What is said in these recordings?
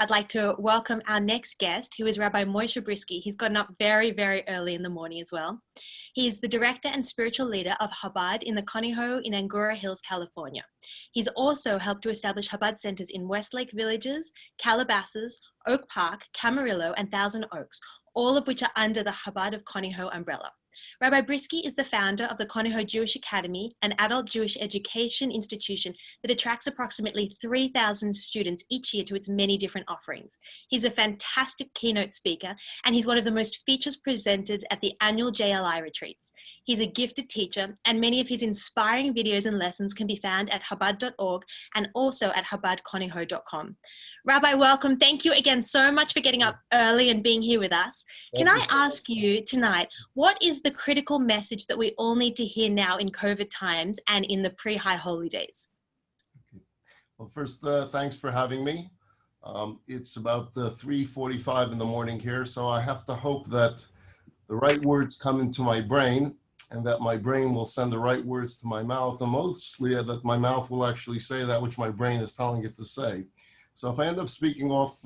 I'd like to welcome our next guest, who is Rabbi Moshe Bryski. He's gotten up very, very early in the morning as well. He's the director and spiritual leader of Chabad in the Conejo in Angora Hills, California. He's also helped to establish Chabad centers in Westlake Villages, Calabasas, Oak Park, Camarillo, and Thousand Oaks, all of which are under the Chabad of Conejo umbrella. Rabbi Bryski is the founder of the Conejo Jewish Academy, an adult Jewish education institution that attracts approximately 3,000 students each year to its many different offerings. He's a fantastic keynote speaker, and he's one of the most features presented at the annual JLI retreats. He's a gifted teacher, and many of his inspiring videos and lessons can be found at chabad.org and also at chabadconejo.com. Rabbi, welcome. Thank you again so much for getting up early and being here with us. Can I ask you tonight, what is the critical message that we all need to hear now in COVID times and in the pre-high holy days? Well, first, thanks for having me. It's about 3:45 in the morning here, so I have to hope that the right words come into my brain and that my brain will send the right words to my mouth, and mostly that my mouth will actually say that which my brain is telling it to say. So if I end up speaking off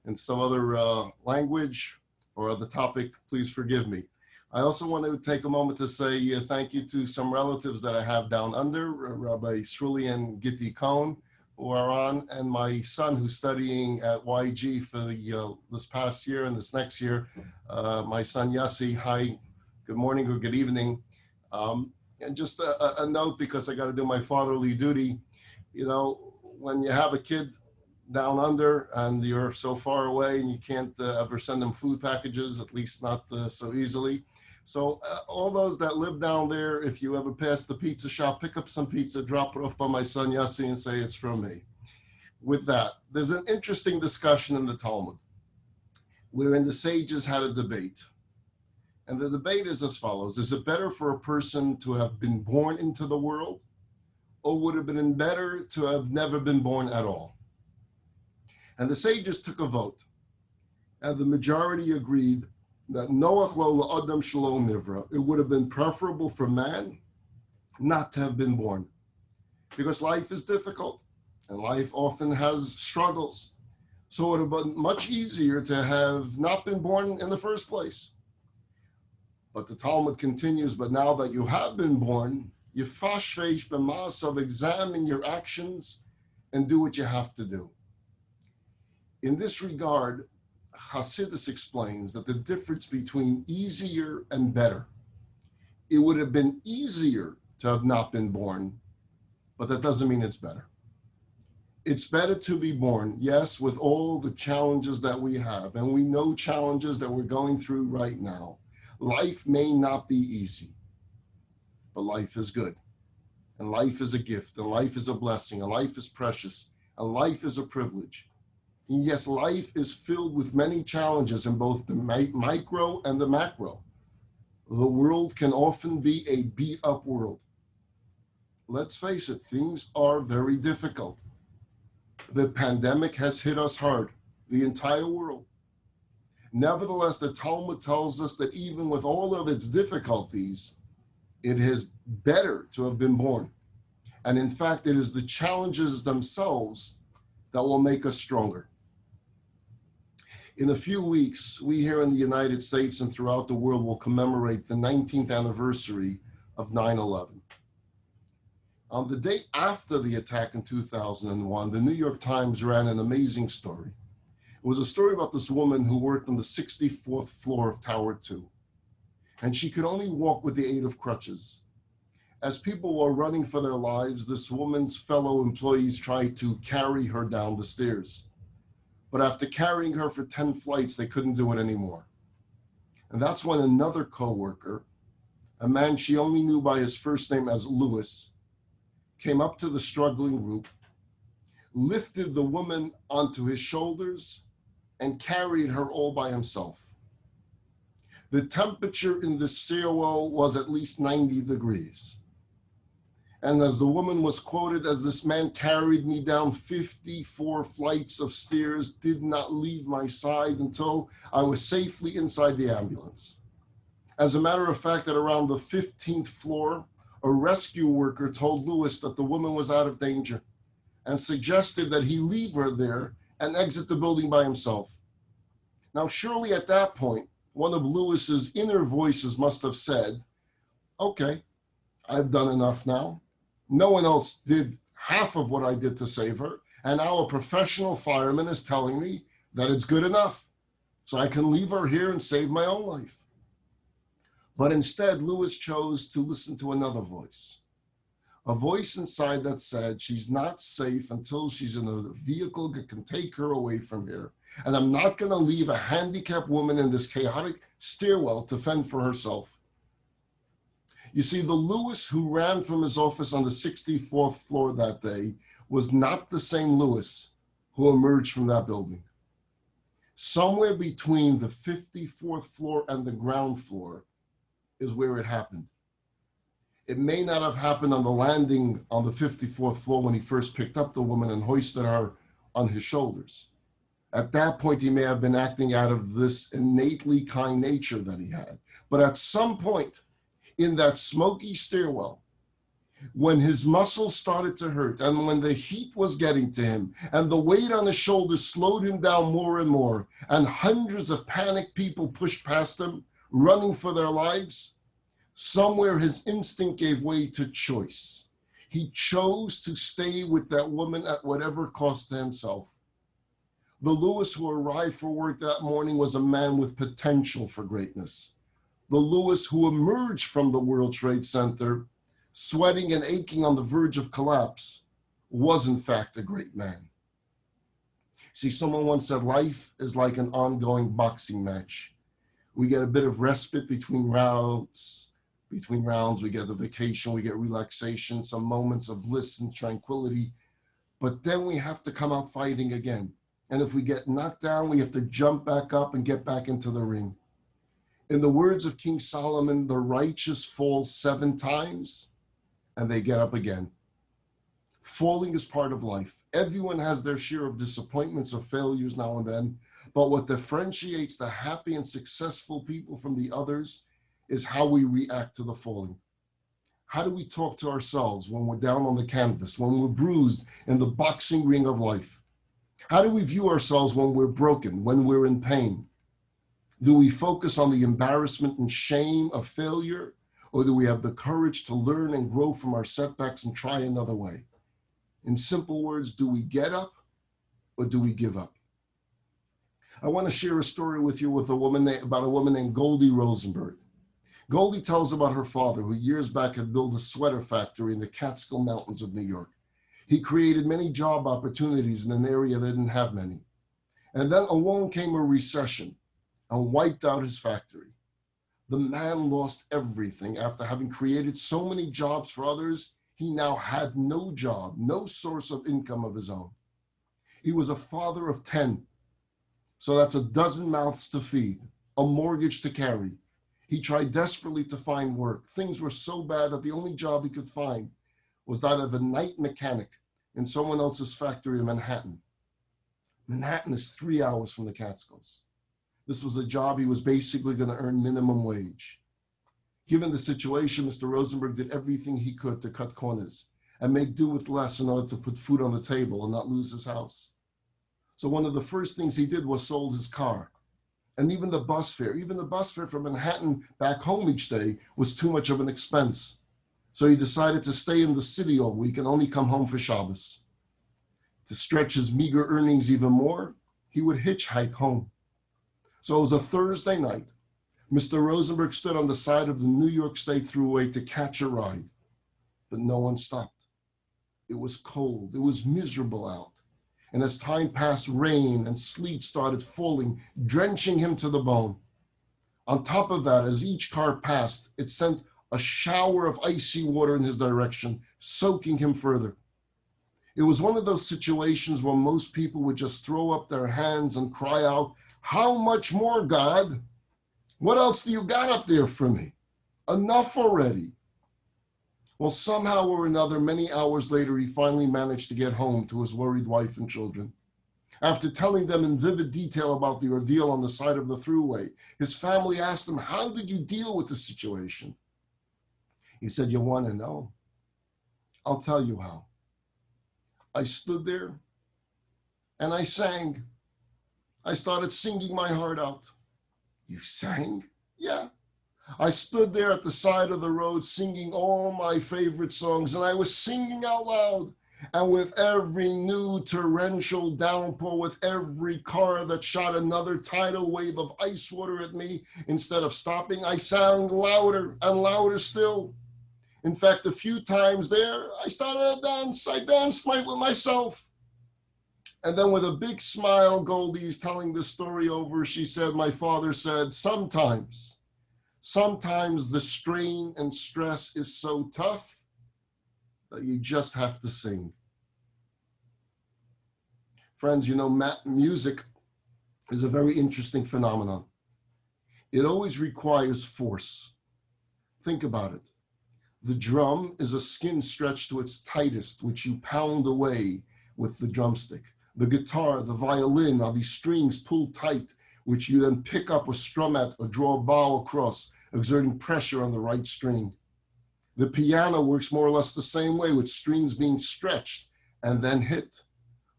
in some other language or other topic, please forgive me. I also want to take a moment to say thank you to some relatives that I have down under, Rabbi Sruli and Gitti Cohn, who are on, and my son who's studying at YG for this past year and this next year, my son Yossi. Hi, good morning or good evening. And just a note, because I got to do my fatherly duty, you know, when you have a kid down under and you're so far away and you can't ever send them food packages, at least not so easily. So all those that live down there, if you ever pass the pizza shop, pick up some pizza, drop it off by my son Yossi and say it's from me. With that, there's an interesting discussion in the Talmud wherein the sages had a debate. And the debate is as follows: is it better for a person to have been born into the world, or would it have been better to have never been born at all? And the sages took a vote, and the majority agreed that Noach lo la'adam shelo nivra, it would have been preferable for man not to have been born, because life is difficult and life often has struggles. So it would have been much easier to have not been born in the first place. But the Talmud continues, but now that you have been born, you fashvesh b'maasav, examine your actions and do what you have to do. In this regard, Hasidus explains that the difference between easier and better, it would have been easier to have not been born, but that doesn't mean it's better. It's better to be born, yes, with all the challenges that we have, and we know challenges that we're going through right now. Life may not be easy, but life is good, and life is a gift, and life is a blessing, and life is precious, and life is a privilege. And yes, life is filled with many challenges in both the micro and the macro. The world can often be a beat-up world. Let's face it, things are very difficult. The pandemic has hit us hard, the entire world. Nevertheless, the Talmud tells us that even with all of its difficulties, it is better to have been born. And in fact, it is the challenges themselves that will make us stronger. In a few weeks, we here in the United States and throughout the world will commemorate the 19th anniversary of 9/11. On the day after the attack in 2001, the New York Times ran an amazing story. It was a story about this woman who worked on the 64th floor of Tower 2, and she could only walk with the aid of crutches. As people were running for their lives, this woman's fellow employees tried to carry her down the stairs. But after carrying her for 10 flights, they couldn't do it anymore. And that's when another coworker, a man she only knew by his first name as Louis, came up to the struggling group, lifted the woman onto his shoulders, and carried her all by himself. The temperature in the stairwell was at least 90 degrees. And as the woman was quoted as, "This man carried me down 54 flights of stairs, did not leave my side until I was safely inside the ambulance." As a matter of fact, at around the 15th floor, a rescue worker told Louis that the woman was out of danger and suggested that he leave her there and exit the building by himself. Now, surely at that point, one of Lewis's inner voices must have said, okay, I've done enough now. No one else did half of what I did to save her. And now a professional fireman is telling me that it's good enough. So I can leave her here and save my own life. But instead, Lewis chose to listen to another voice. A voice inside that said she's not safe until she's in a vehicle that can take her away from here. And I'm not going to leave a handicapped woman in this chaotic stairwell to fend for herself. You see, the Lewis who ran from his office on the 64th floor that day was not the same Lewis who emerged from that building. Somewhere between the 54th floor and the ground floor is where it happened. It may not have happened on the landing on the 54th floor when he first picked up the woman and hoisted her on his shoulders. At that point, he may have been acting out of this innately kind nature that he had. But at some point in that smoky stairwell, when his muscles started to hurt and when the heat was getting to him and the weight on his shoulders slowed him down more and more, and hundreds of panicked people pushed past him, running for their lives, somewhere his instinct gave way to choice. He chose to stay with that woman at whatever cost to himself. The Lewis who arrived for work that morning was a man with potential for greatness. The Lewis who emerged from the World Trade Center, sweating and aching on the verge of collapse, was in fact a great man. See, someone once said life is like an ongoing boxing match. We get a bit of respite between rounds. Between rounds, we get a vacation, we get relaxation, some moments of bliss and tranquility. But then we have to come out fighting again. And if we get knocked down, we have to jump back up and get back into the ring. In the words of King Solomon, the righteous fall 7 times and they get up again. Falling is part of life. Everyone has their share of disappointments or failures now and then. But what differentiates the happy and successful people from the others is how we react to the falling. How do we talk to ourselves when we're down on the canvas, when we're bruised in the boxing ring of life? How do we view ourselves when we're broken, when we're in pain? Do we focus on the embarrassment and shame of failure, or do we have the courage to learn and grow from our setbacks and try another way? In simple words, do we get up or do we give up? I want to share a story with you about a woman named Goldie Rosenberg. Goldie tells about her father, who years back had built a sweater factory in the Catskill Mountains of New York. He created many job opportunities in an area that didn't have many. And then along came a recession and wiped out his factory. The man lost everything. After having created so many jobs for others, he now had no job, no source of income of his own. He was a father of 10. So that's a dozen mouths to feed, a mortgage to carry. He tried desperately to find work. Things were so bad that the only job he could find was that of a night mechanic in someone else's factory in Manhattan. Manhattan is 3 hours from the Catskills. This was a job he was basically going to earn minimum wage. Given the situation, Mr. Rosenberg did everything he could to cut corners and make do with less in order to put food on the table and not lose his house. So one of the first things he did was sold his car. And even the bus fare from Manhattan back home each day was too much of an expense. So he decided to stay in the city all week and only come home for Shabbos. To stretch his meager earnings even more, he would hitchhike home. So it was a Thursday night. Mr. Rosenberg stood on the side of the New York State Thruway to catch a ride, but no one stopped. It was cold. It was miserable out. And as time passed, rain and sleet started falling, drenching him to the bone. On top of that, as each car passed, it sent a shower of icy water in his direction, soaking him further. It was one of those situations where most people would just throw up their hands and cry out, "How much more, God? What else do you got up there for me? Enough already." Well, somehow or another, many hours later, he finally managed to get home to his worried wife and children. After telling them in vivid detail about the ordeal on the side of the thruway, his family asked him, "How did you deal with the situation?" He said, "You want to know? I'll tell you how. I stood there and I sang. I started singing my heart out. You sang? Yeah. I stood there at the side of the road singing all my favorite songs, and I was singing out loud. And with every new torrential downpour, with every car that shot another tidal wave of ice water at me, instead of stopping, I sang louder and louder still. In fact, a few times there, I started to dance. I danced with myself. And then with a big smile, Goldie's telling the story over, she said, my father said, sometimes the strain and stress is so tough that you just have to sing. Friends, you know, music is a very interesting phenomenon. It always requires force. Think about it. The drum is a skin stretched to its tightest, which you pound away with the drumstick. The guitar, the violin are these strings pulled tight, which you then pick up a strum at or draw a bow across, exerting pressure on the right string. The piano works more or less the same way, with strings being stretched and then hit.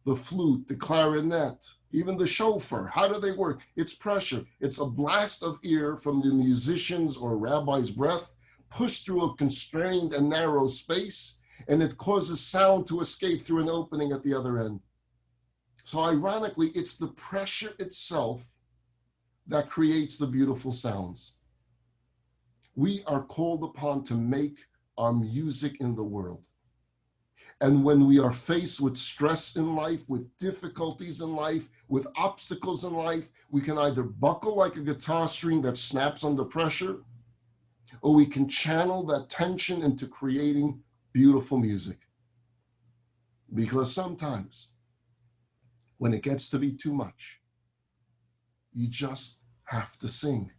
The flute, the clarinet, even the shofar, how do they work? It's pressure. It's a blast of air from the musician's or rabbi's breath, pushed through a constrained and narrow space, and it causes sound to escape through an opening at the other end. So ironically, it's the pressure itself that creates the beautiful sounds. We are called upon to make our music in the world. And when we are faced with stress in life, with difficulties in life, with obstacles in life, we can either buckle like a guitar string that snaps under pressure, or we can channel that tension into creating beautiful music. Because sometimes, when it gets to be too much, you just have to sing.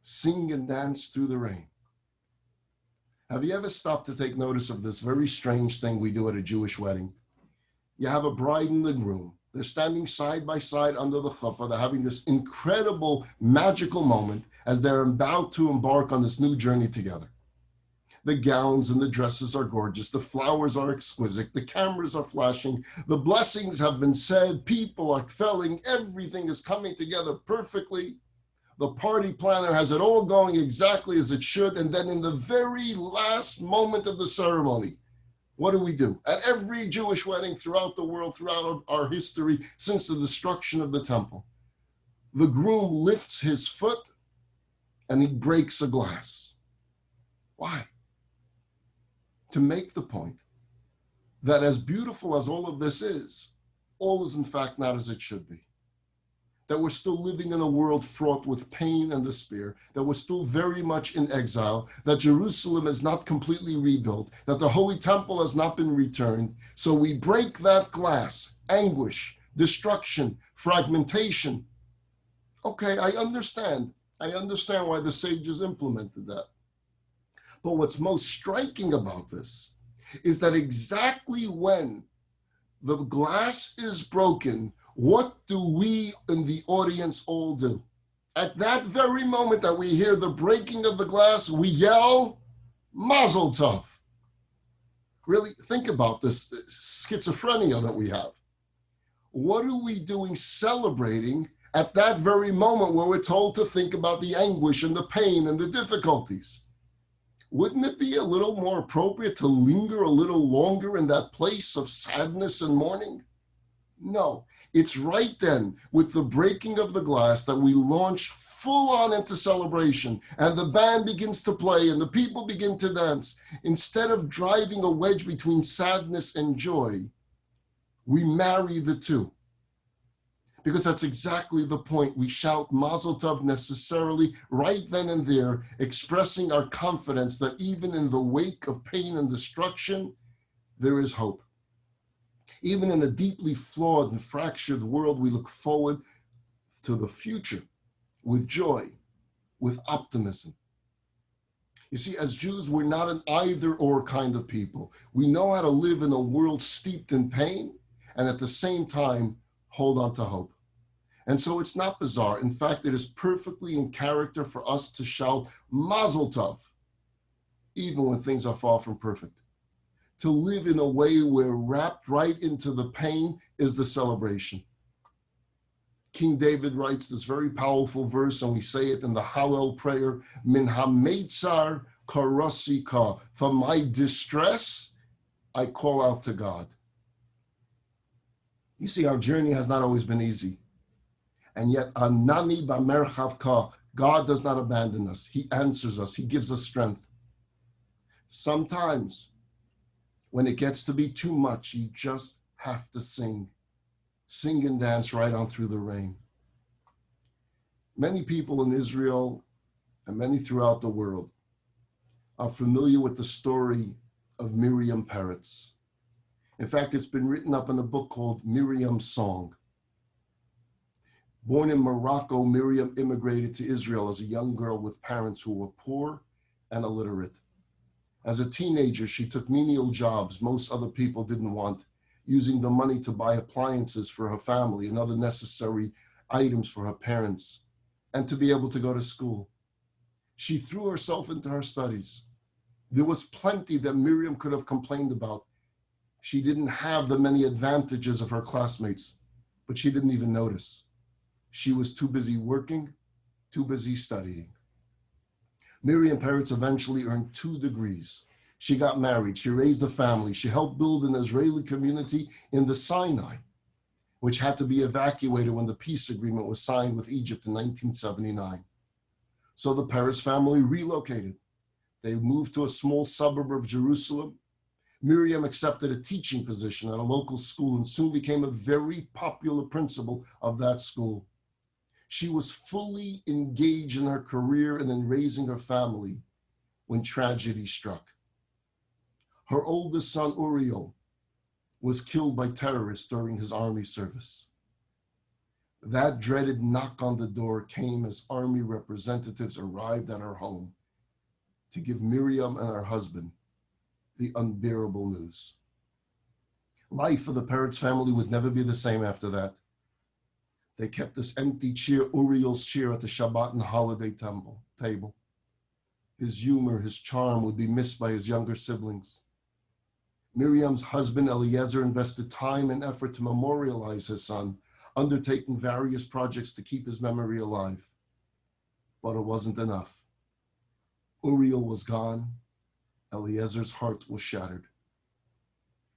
Sing and dance through the rain. Have you ever stopped to take notice of this very strange thing we do at a Jewish wedding? You have a bride and a groom. They're standing side by side under the chuppah. They're having this incredible, magical moment as they're about to embark on this new journey together. The gowns and the dresses are gorgeous. The flowers are exquisite. The cameras are flashing. The blessings have been said. People are felling. Everything is coming together perfectly. The party planner has it all going exactly as it should. And then in the very last moment of the ceremony, what do? At every Jewish wedding throughout the world, throughout our history, since the destruction of the temple, the groom lifts his foot and he breaks a glass. Why? To make the point that as beautiful as all of this is, all is in fact not as it should be. That we're still living in a world fraught with pain and despair, that we're still very much in exile, that Jerusalem is not completely rebuilt, that the Holy Temple has not been returned. So we break that glass, anguish, destruction, fragmentation. Okay, I understand why the sages implemented that. But what's most striking about this is that exactly when the glass is broken, what do we in the audience all do? At that very moment that we hear the breaking of the glass, we yell, Mazel Tov. Really think about this schizophrenia that we have. What are we doing celebrating at that very moment where we're told to think about the anguish and the pain and the difficulties? Wouldn't it be a little more appropriate to linger a little longer in that place of sadness and mourning? No, it's right then with the breaking of the glass that we launch full on into celebration, and the band begins to play and the people begin to dance. Instead of driving a wedge between sadness and joy, we marry the two. Because that's exactly the point. We shout Mazel Tov necessarily right then and there, expressing our confidence that even in the wake of pain and destruction, there is hope. Even in a deeply flawed and fractured world, we look forward to the future with joy, with optimism. You see, as Jews, we're not an either-or kind of people. We know how to live in a world steeped in pain and at the same time hold on to hope. And so it's not bizarre. In fact, it is perfectly in character for us to shout Mazel Tov, even when things are far from perfect. To live in a way where wrapped right into the pain is the celebration. King David writes this very powerful verse, and we say it in the Hallel prayer, Min ha-meitzar karasi ka. From my distress, I call out to God. You see, our journey has not always been easy. And yet, anani b'merchav ka, God does not abandon us. He answers us. He gives us strength. Sometimes, when it gets to be too much, you just have to sing. Sing and dance right on through the rain. Many people in Israel and many throughout the world are familiar with the story of Miriam Peretz. In fact, it's been written up in a book called Miriam's Song. Born in Morocco, Miriam immigrated to Israel as a young girl with parents who were poor and illiterate. As a teenager, she took menial jobs most other people didn't want, using the money to buy appliances for her family and other necessary items for her parents, and to be able to go to school. She threw herself into her studies. There was plenty that Miriam could have complained about. She didn't have the many advantages of her classmates, but she didn't even notice. She was too busy working, too busy studying. Miriam Peretz eventually earned 2 degrees. She got married, she raised a family, she helped build an Israeli community in the Sinai, which had to be evacuated when the peace agreement was signed with Egypt in 1979. So the Peretz family relocated. They moved to a small suburb of Jerusalem. Miriam accepted a teaching position at a local school and soon became a very popular principal of that school. She was fully engaged in her career and in raising her family when tragedy struck. Her oldest son, Uriel, was killed by terrorists during his army service. That dreaded knock on the door came as army representatives arrived at her home to give Miriam and her husband the unbearable news. Life for the Peretz family would never be the same after that. They kept this empty chair, Uriel's chair, at the Shabbat and holiday table. His humor, his charm would be missed by his younger siblings. Miriam's husband, Eliezer, invested time and effort to memorialize his son, undertaking various projects to keep his memory alive. But it wasn't enough. Uriel was gone. Eliezer's heart was shattered.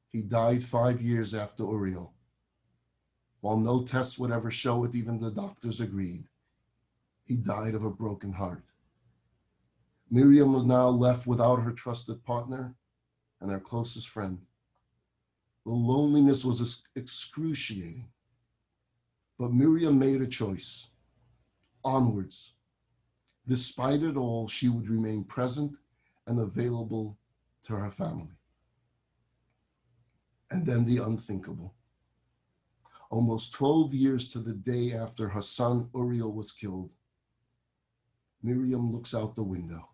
He died 5 years after Uriel. While no tests would ever show it, even the doctors agreed. He died of a broken heart. Miriam was now left without her trusted partner and her closest friend. The loneliness was excruciating. But Miriam made a choice. Onwards. Despite it all, she would remain present and available to her family. And then the unthinkable. Almost 12 years to the day after her son Uriel was killed, Miriam looks out the window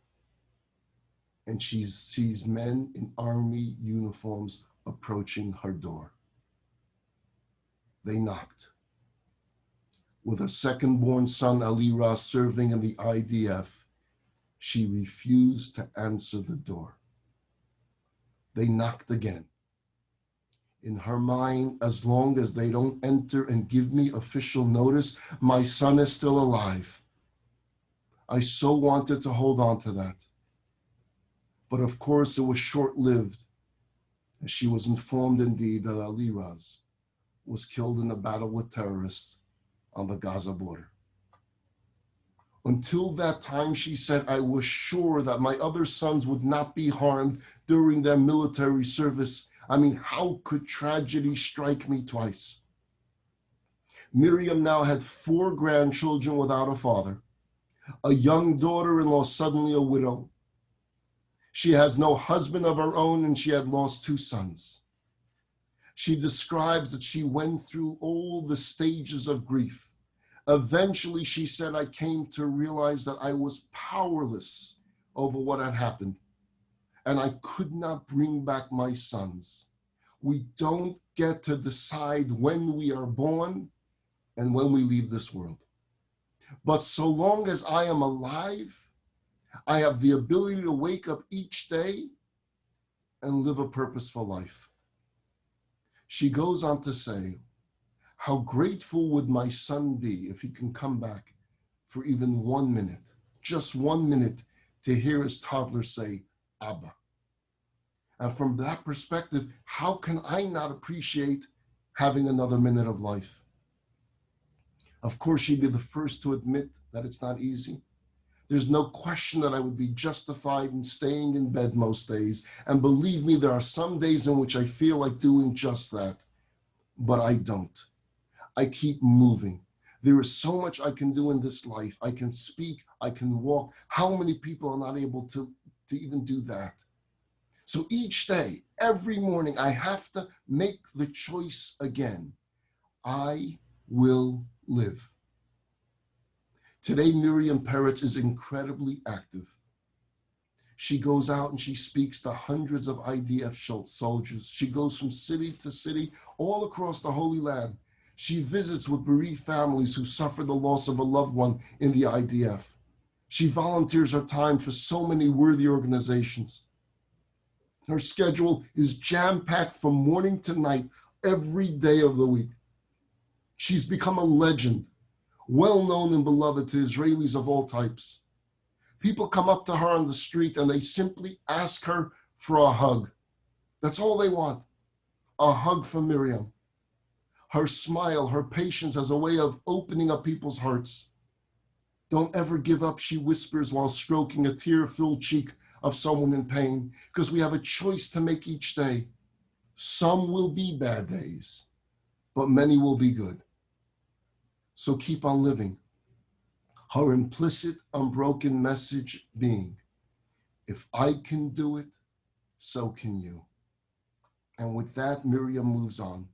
and she sees men in army uniforms approaching her door. They knocked. With her second-born son Alira serving in the IDF, she refused to answer the door. They knocked again. In her mind, as long as they don't enter and give me official notice, my son is still alive. I so wanted to hold on to that. But of course, it was short-lived, as she was informed indeed that Aliraz was killed in a battle with terrorists on the Gaza border. Until that time, she said, I was sure that my other sons would not be harmed during their military service. I mean, how could tragedy strike me twice? Miriam now had 4 grandchildren without a father, a young daughter-in-law, suddenly a widow. She has no husband of her own, and she had lost 2 sons. She describes that she went through all the stages of grief. Eventually, she said, I came to realize that I was powerless over what had happened, and I could not bring back my sons. We don't get to decide when we are born and when we leave this world. But so long as I am alive, I have the ability to wake up each day and live a purposeful life. She goes on to say, how grateful would my son be if he can come back for even 1 minute, just 1 minute, to hear his toddler say, Abba. And from that perspective, how can I not appreciate having another minute of life? Of course, she'd be the first to admit that it's not easy. There's no question that I would be justified in staying in bed most days. And believe me, there are some days in which I feel like doing just that, but I don't. I keep moving. There is so much I can do in this life. I can speak, I can walk. How many people are not able to even do that? So each day, every morning, I have to make the choice again. I will live. Today, Miriam Peretz is incredibly active. She goes out and she speaks to hundreds of IDF soldiers. She goes from city to city all across the Holy Land. She visits with bereaved families who suffer the loss of a loved one in the IDF. She volunteers her time for so many worthy organizations. Her schedule is jam-packed from morning to night, every day of the week. She's become a legend, well-known and beloved to Israelis of all types. People come up to her on the street and they simply ask her for a hug. That's all they want, a hug from Miriam. Her smile, her patience as a way of opening up people's hearts. Don't ever give up, she whispers while stroking a tear-filled cheek of someone in pain, because we have a choice to make each day. Some will be bad days, but many will be good. So keep on living. Her implicit, unbroken message being, if I can do it, so can you. And with that, Miriam moves on,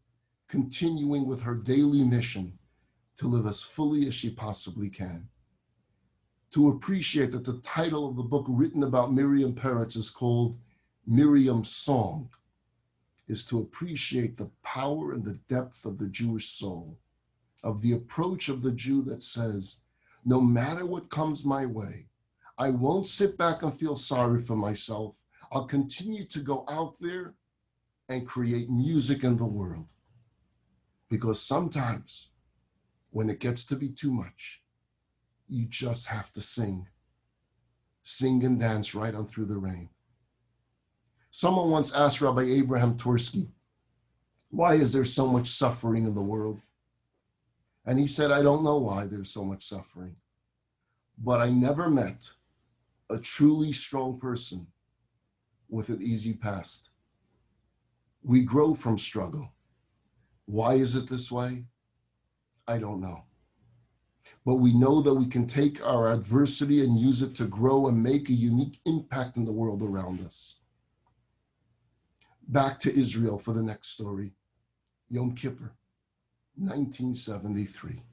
continuing with her daily mission to live as fully as she possibly can. To appreciate that the title of the book written about Miriam Peretz is called Miriam's Song, is to appreciate the power and the depth of the Jewish soul, of the approach of the Jew that says, no matter what comes my way, I won't sit back and feel sorry for myself. I'll continue to go out there and create music in the world. Because sometimes when it gets to be too much, you just have to sing. Sing and dance right on through the rain. Someone once asked Rabbi Abraham Twersky, why is there so much suffering in the world? And he said, I don't know why there's so much suffering, but I never met a truly strong person with an easy past. We grow from struggle. Why is it this way? I don't know. But we know that we can take our adversity and use it to grow and make a unique impact in the world around us. Back to Israel for the next story. Yom Kippur, 1973.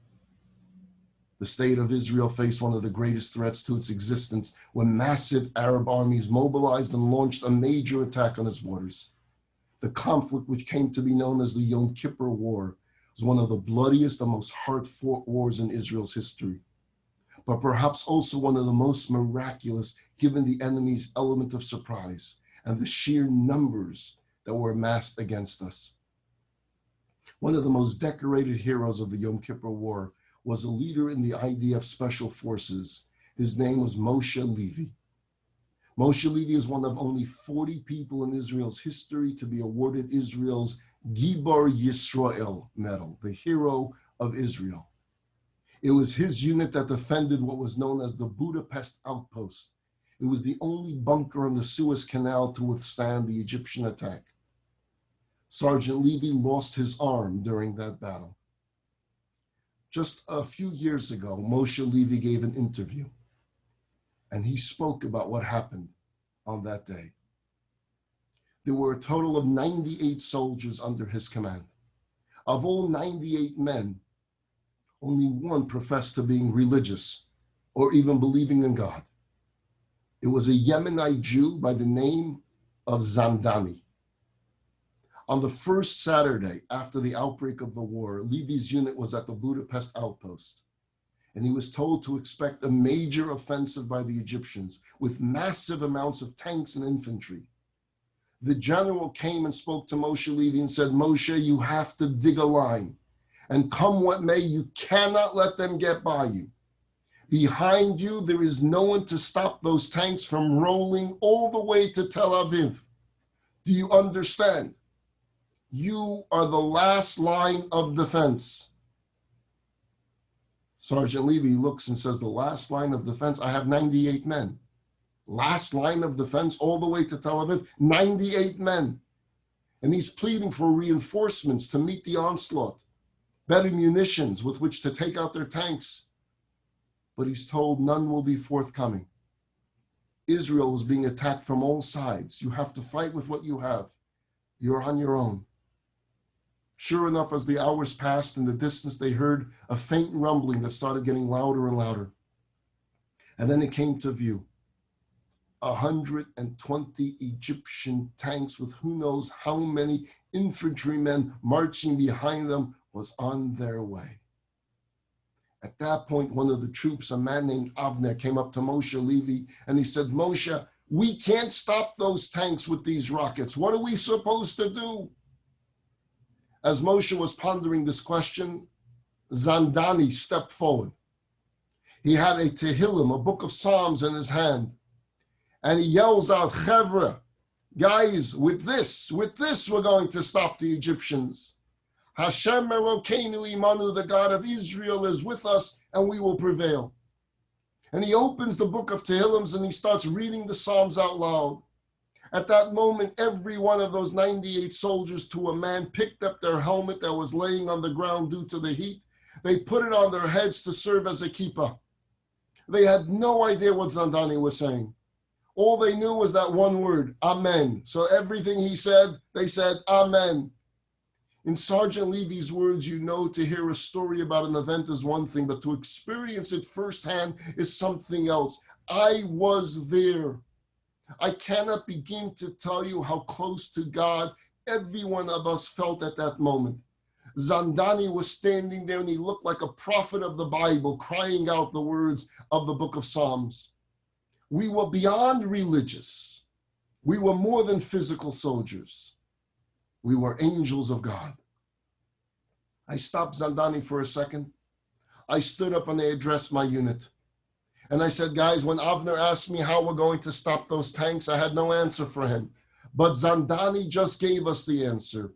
The state of Israel faced one of the greatest threats to its existence when massive Arab armies mobilized and launched a major attack on its borders. The conflict, which came to be known as the Yom Kippur War, was one of the bloodiest and most hard-fought wars in Israel's history, but perhaps also one of the most miraculous, given the enemy's element of surprise and the sheer numbers that were amassed against us. One of the most decorated heroes of the Yom Kippur War was a leader in the IDF Special Forces. His name was Moshe Levy. Moshe Levy is one of only 40 people in Israel's history to be awarded Israel's Gibor Yisrael medal, the hero of Israel. It was his unit that defended what was known as the Budapest outpost. It was the only bunker on the Suez Canal to withstand the Egyptian attack. Sergeant Levy lost his arm during that battle. Just a few years ago, Moshe Levy gave an interview, and he spoke about what happened on that day. There were a total of 98 soldiers under his command. Of all 98 men, only one professed to being religious or even believing in God. It was a Yemenite Jew by the name of Zamdani. On the first Saturday after the outbreak of the war, Levy's unit was at the Budapest outpost, and he was told to expect a major offensive by the Egyptians with massive amounts of tanks and infantry. The general came and spoke to Moshe Levi and said, Moshe, you have to dig a line. And come what may, you cannot let them get by you. Behind you, there is no one to stop those tanks from rolling all the way to Tel Aviv. Do you understand? You are the last line of defense. Sergeant Levy looks and says, the last line of defense? I have 98 men. Last line of defense all the way to Tel Aviv, 98 men. And he's pleading for reinforcements to meet the onslaught, better munitions with which to take out their tanks. But he's told none will be forthcoming. Israel is being attacked from all sides. You have to fight with what you have. You're on your own. Sure enough, as the hours passed, in the distance they heard a faint rumbling that started getting louder and louder. And then it came to view. 120 Egyptian tanks with who knows how many infantrymen marching behind them was on their way. At that point, one of the troops, a man named Avner, came up to Moshe Levi and he said, Moshe, we can't stop those tanks with these rockets. What are we supposed to do? As Moshe was pondering this question, Zandani stepped forward. He had a Tehillim, a book of Psalms in his hand. And he yells out, Chevra, guys, with this, we're going to stop the Egyptians. Hashem Elokeinu Imanu, the God of Israel, is with us, and we will prevail. And he opens the book of Tehillims and he starts reading the Psalms out loud. At that moment, every one of those 98 soldiers to a man picked up their helmet that was laying on the ground due to the heat. They put it on their heads to serve as a kippah. They had no idea what Zandani was saying. All they knew was that one word, Amen. So everything he said, they said, Amen. In Sergeant Levy's words, you know, to hear a story about an event is one thing, but to experience it firsthand is something else. I was there. I cannot begin to tell you how close to God every one of us felt at that moment. Zandani was standing there and he looked like a prophet of the Bible, crying out the words of the book of Psalms. We were beyond religious. We were more than physical soldiers. We were angels of God. I stopped Zandani for a second. I stood up and I addressed my unit. And I said, guys, when Avner asked me how we're going to stop those tanks, I had no answer for him. But Zandani just gave us the answer.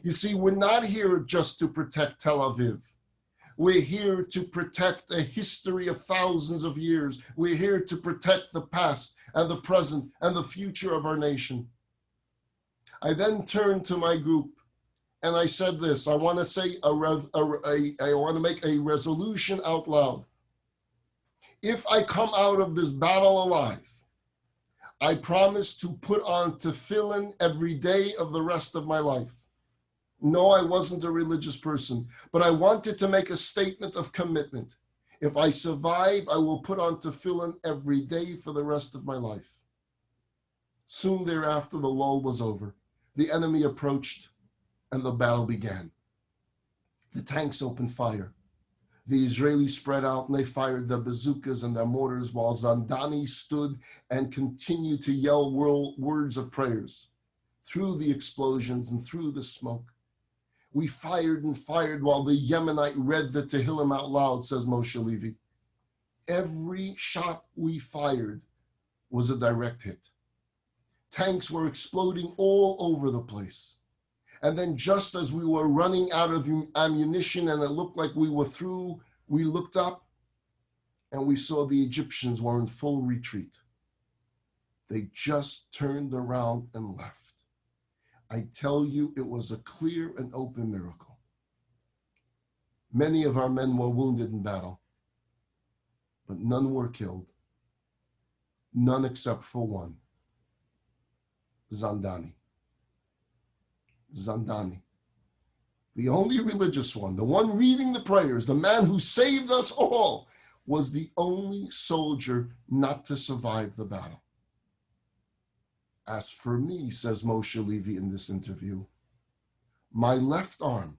You see, we're not here just to protect Tel Aviv. We're here to protect a history of thousands of years. We're here to protect the past and the present and the future of our nation. I then turned to my group and I said this, I want to make a resolution out loud. If I come out of this battle alive, I promise to put on tefillin every day of the rest of my life. No, I wasn't a religious person, but I wanted to make a statement of commitment. If I survive, I will put on tefillin every day for the rest of my life. Soon thereafter, the lull was over. The enemy approached and the battle began. The tanks opened fire. The Israelis spread out and they fired their bazookas and their mortars while Zandani stood and continued to yell words of prayers through the explosions and through the smoke. We fired and fired while the Yemenite read the Tehillim out loud, says Moshe Levi. Every shot we fired was a direct hit. Tanks were exploding all over the place. And then just as we were running out of ammunition and it looked like we were through, we looked up and we saw the Egyptians were in full retreat. They just turned around and left. I tell you, it was a clear and open miracle. Many of our men were wounded in battle, but none were killed. None except for one, Zandani. Zandani, the only religious one, the one reading the prayers, the man who saved us all, was the only soldier not to survive the battle. As for me, says Moshe Levi in this interview, my left arm,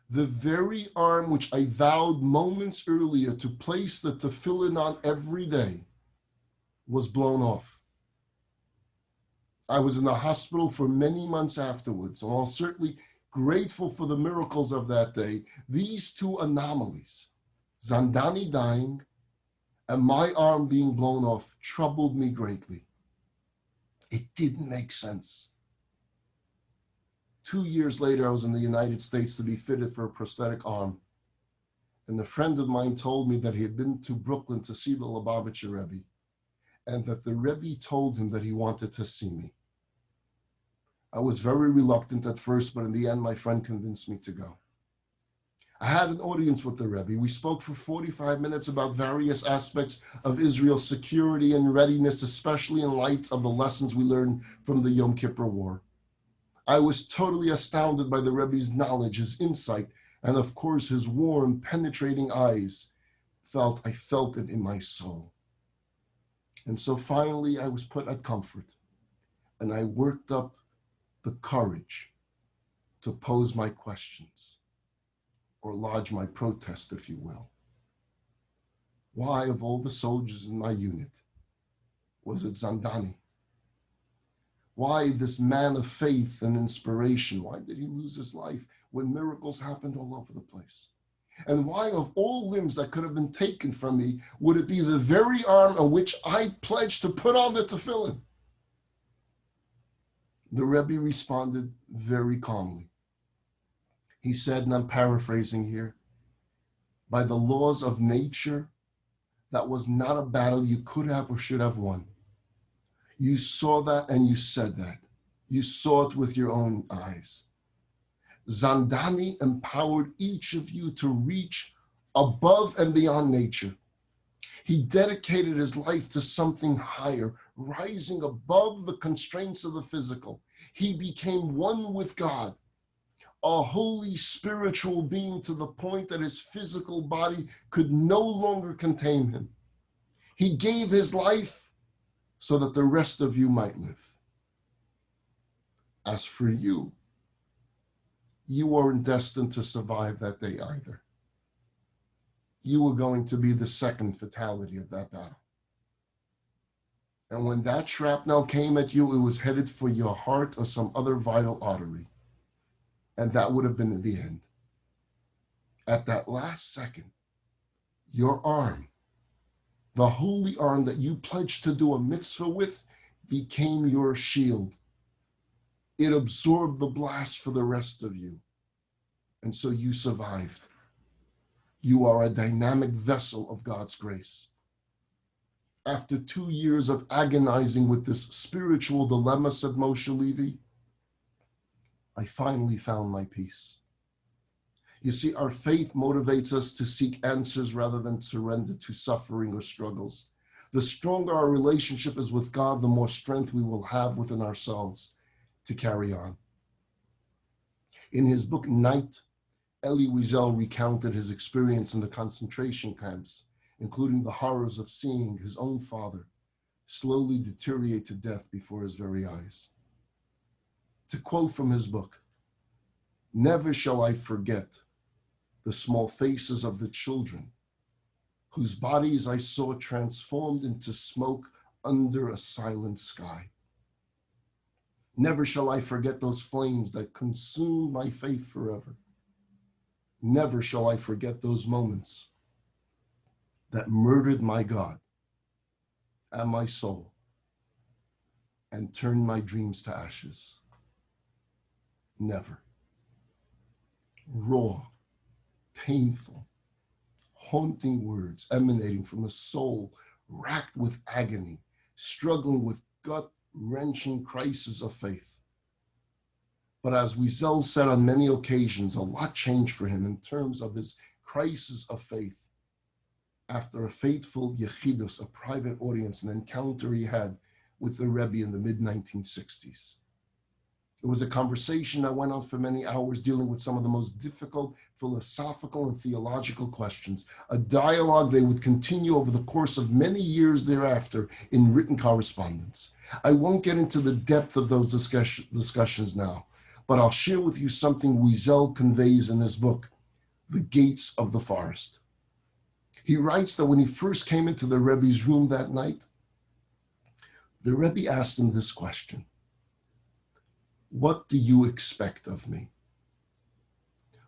the very arm which I vowed moments earlier to place the tefillin on every day, was blown off. I was in the hospital for many months afterwards, and while certainly grateful for the miracles of that day, these two anomalies, Zandani dying and my arm being blown off, troubled me greatly. It didn't make sense. 2 years later, I was in the United States to be fitted for a prosthetic arm. And a friend of mine told me that he had been to Brooklyn to see the Lubavitcher Rebbe, and that the Rebbe told him that he wanted to see me. I was very reluctant at first, but in the end, my friend convinced me to go. I had an audience with the Rebbe. We spoke for 45 minutes about various aspects of Israel's security and readiness, especially in light of the lessons we learned from the Yom Kippur War. I was totally astounded by the Rebbe's knowledge, his insight, and of course, his warm, penetrating eyes. I felt it in my soul. And so finally, I was put at comfort, and I worked up the courage to pose my questions, or lodge my protest, if you will. Why, of all the soldiers in my unit, was it Zandani? Why this man of faith and inspiration? Why did he lose his life when miracles happened all over the place? And why, of all limbs that could have been taken from me, would it be the very arm on which I pledged to put on the tefillin? The Rebbe responded very calmly. He said, and I'm paraphrasing here, by the laws of nature, that was not a battle you could have or should have won. You saw that and you said that. You saw it with your own eyes. Zandani empowered each of you to reach above and beyond nature. He dedicated his life to something higher, rising above the constraints of the physical. He became one with God, a holy spiritual being to the point that his physical body could no longer contain him. He gave his life so that the rest of you might live. As for you, you weren't destined to survive that day either. You were going to be the second fatality of that battle. And when that shrapnel came at you, it was headed for your heart or some other vital artery. And that would have been the end. At that last second, your arm, the holy arm that you pledged to do a mitzvah with, became your shield. It absorbed the blast for the rest of you. And so you survived. You are a dynamic vessel of God's grace. After 2 years of agonizing with this spiritual dilemma, said Moshe Levi, I finally found my peace. You see, our faith motivates us to seek answers rather than surrender to suffering or struggles. The stronger our relationship is with God, the more strength we will have within ourselves to carry on. In his book, Night, Elie Wiesel recounted his experience in the concentration camps, including the horrors of seeing his own father slowly deteriorate to death before his very eyes. To quote from his book, never shall I forget the small faces of the children whose bodies I saw transformed into smoke under a silent sky. Never shall I forget those flames that consumed my faith forever. Never shall I forget those moments that murdered my God and my soul and turned my dreams to ashes. Never. Raw, painful, haunting words emanating from a soul racked with agony, struggling with gut-wrenching crises of faith. But as Wiesel said on many occasions, a lot changed for him in terms of his crisis of faith after a fateful yechidus, a private audience, an encounter he had with the Rebbe in the mid-1960s. It was a conversation that went on for many hours, dealing with some of the most difficult philosophical and theological questions, a dialogue they would continue over the course of many years thereafter in written correspondence. I won't get into the depth of those discussions now, but I'll share with you something Wiesel conveys in his book, The Gates of the Forest. He writes that when he first came into the Rebbe's room that night, the Rebbe asked him this question: What do you expect of me?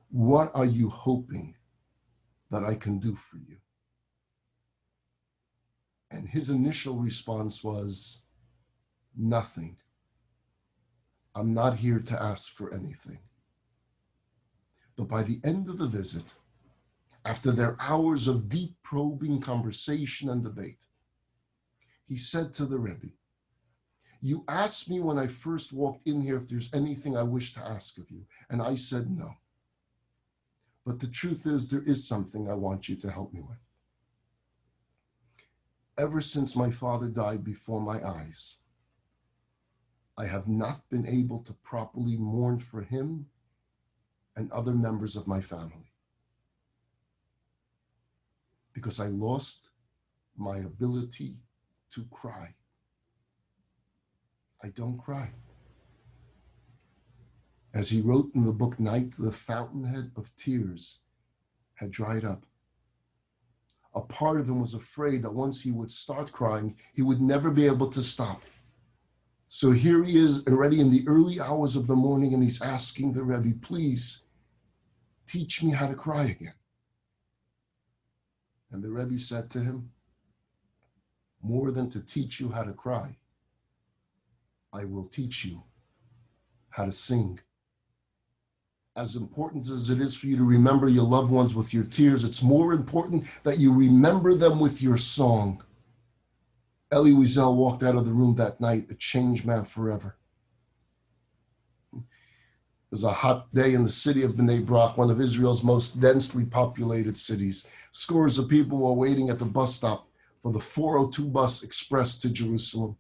What are you hoping that I can do for you? And his initial response was, nothing. I'm not here to ask for anything. But by the end of the visit, after their hours of deep probing conversation and debate, he said to the Rebbe, you asked me when I first walked in here if there's anything I wish to ask of you, and I said no. But the truth is, there is something I want you to help me with. Ever since my father died before my eyes, I have not been able to properly mourn for him and other members of my family because I lost my ability to cry. I don't cry. As he wrote in the book Night, the fountainhead of tears had dried up. A part of him was afraid that once he would start crying, he would never be able to stop. So here he is already in the early hours of the morning, and he's asking the Rebbe, please teach me how to cry again. And the Rebbe said to him, more than to teach you how to cry, I will teach you how to sing. As important as it is for you to remember your loved ones with your tears, it's more important that you remember them with your song. Elie Wiesel walked out of the room that night, a changed man forever. It was a hot day in the city of Bnei Brak, one of Israel's most densely populated cities. Scores of people were waiting at the bus stop for the 402 bus express to Jerusalem.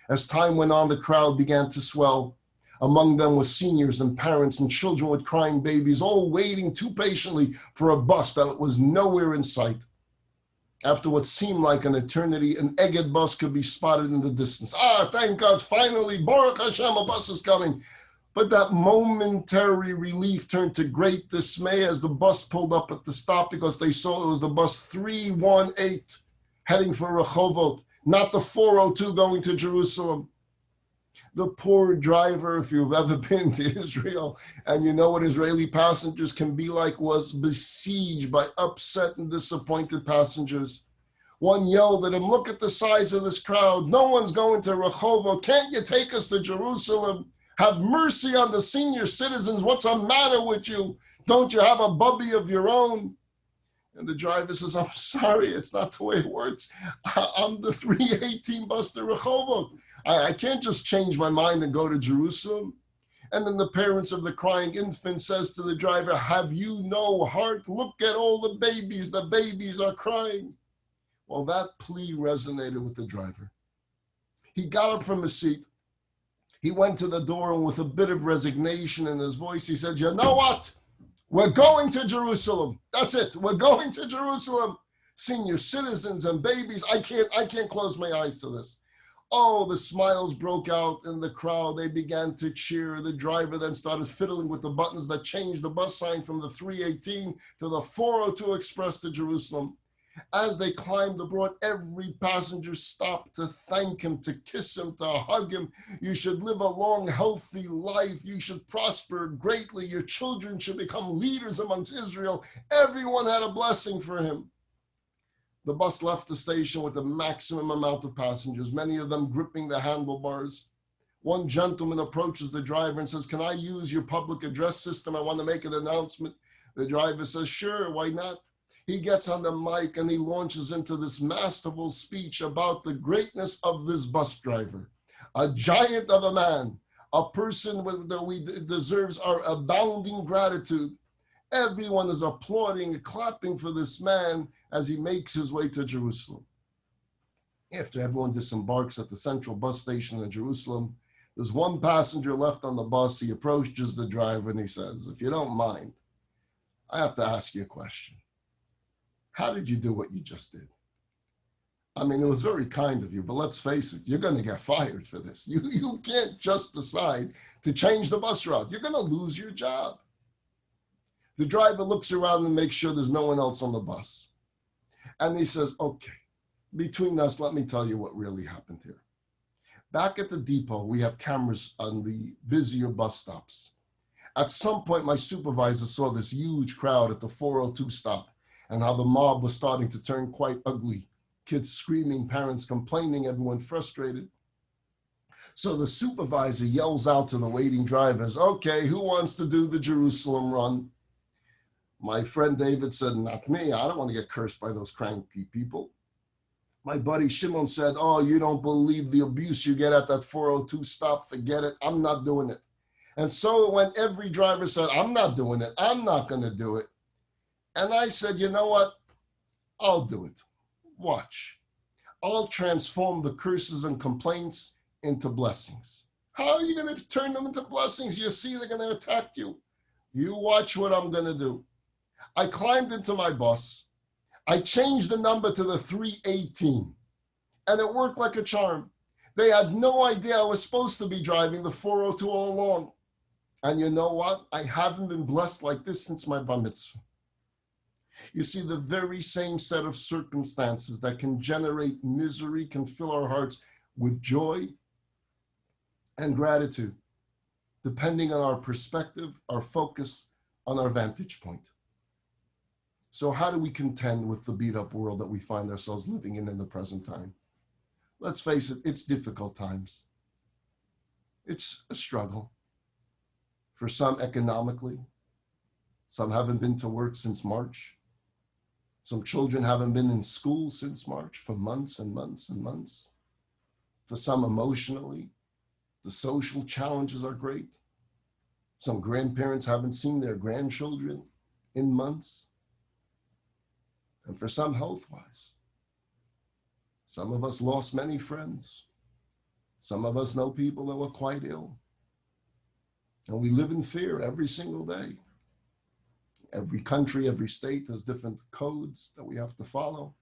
As time went on, the crowd began to swell. Among them were seniors and parents and children with crying babies, all waiting too patiently for a bus that was nowhere in sight. After what seemed like an eternity, an Egged bus could be spotted in the distance. Thank God, finally, Baruch Hashem, a bus is coming. But that momentary relief turned to great dismay as the bus pulled up at the stop because they saw it was the bus 318 heading for Rehovot, not the 402 going to Jerusalem. The poor driver, if you've ever been to Israel and you know what Israeli passengers can be like, was besieged by upset and disappointed passengers. One yelled at him, look at the size of this crowd. No one's going to Rehovot. Can't you take us to Jerusalem? Have mercy on the senior citizens. What's the matter with you? Don't you have a bubby of your own? And the driver says, I'm sorry, it's not the way it works. I'm the 318 bus to Rehovot. I can't just change my mind and go to Jerusalem. And then the parents of the crying infant says to the driver, have you no heart? Look at all the babies are crying. Well, that plea resonated with the driver. He got up from his seat. He went to the door and with a bit of resignation in his voice, he said, you know what? We're going to Jerusalem. That's it. We're going to Jerusalem. Senior citizens and babies, I can't close my eyes to this. Oh, the smiles broke out in the crowd. They began to cheer. The driver then started fiddling with the buttons that changed the bus sign from the 318 to the 402 Express to Jerusalem. As they climbed aboard, every passenger stopped to thank him, to kiss him, to hug him. You should live a long, healthy life. You should prosper greatly. Your children should become leaders amongst Israel. Everyone had a blessing for him. The bus left the station with the maximum amount of passengers, many of them gripping the handlebars. One gentleman approaches the driver and says, can I use your public address system? I want to make an announcement. The driver says, sure, why not? He gets on the mic and he launches into this masterful speech about the greatness of this bus driver, a giant of a man, a person that deserves our abounding gratitude. Everyone is applauding and clapping for this man as he makes his way to Jerusalem. After everyone disembarks at the central bus station in Jerusalem, there's one passenger left on the bus. He approaches the driver and he says, if you don't mind, I have to ask you a question. How did you do what you just did? I mean, it was very kind of you, but let's face it, you're going to get fired for this. You can't just decide to change the bus route. You're going to lose your job. The driver looks around and makes sure there's no one else on the bus. And he says, okay, between us, let me tell you what really happened here. Back at the depot, we have cameras on the busier bus stops. At some point, my supervisor saw this huge crowd at the 402 stop and how the mob was starting to turn quite ugly. Kids screaming, parents complaining, everyone frustrated. So the supervisor yells out to the waiting drivers, okay, who wants to do the Jerusalem run? My friend David said, not me. I don't want to get cursed by those cranky people. My buddy Shimon said, oh, you don't believe the abuse you get at that 402 stop. Forget it. I'm not doing it. And so when every driver said, I'm not doing it, I'm not going to do it. And I said, you know what? I'll do it. Watch. I'll transform the curses and complaints into blessings. How are you going to turn them into blessings? You see, they're going to attack you. You watch what I'm going to do. I climbed into my bus. I changed the number to the 318, and it worked like a charm. They had no idea I was supposed to be driving the 402 all along. And you know what? I haven't been blessed like this since my bar mitzvah. You see, the very same set of circumstances that can generate misery can fill our hearts with joy and gratitude, depending on our perspective, our focus, on our vantage point. So how do we contend with the beat-up world that we find ourselves living in the present time? Let's face it, it's difficult times. It's a struggle. For some economically, some haven't been to work since March. Some children haven't been in school since March for months and months and months. For some emotionally, the social challenges are great. Some grandparents haven't seen their grandchildren in months. And for some health-wise, some of us lost many friends. Some of us know people that were quite ill. And we live in fear every single day. Every country, every state has different codes that we have to follow.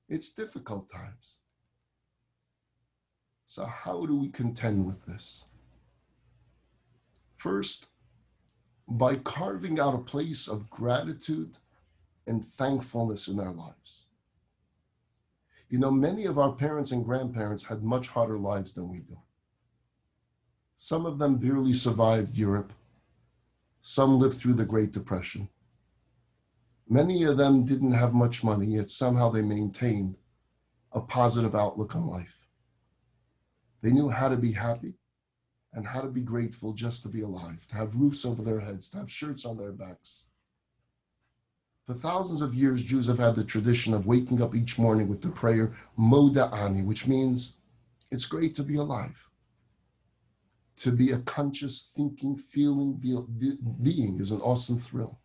It's difficult times. So how do we contend with this? First, by carving out a place of gratitude and thankfulness in our lives. You know, many of our parents and grandparents had much harder lives than we do. Some of them barely survived Europe. Some lived through the Great Depression. Many of them didn't have much money, yet somehow they maintained a positive outlook on life. They knew how to be happy and how to be grateful just to be alive, to have roofs over their heads, to have shirts on their backs. For thousands of years, Jews have had the tradition of waking up each morning with the prayer, Moda Ani, which means it's great to be alive. To be a conscious, thinking, feeling being is an awesome thrill.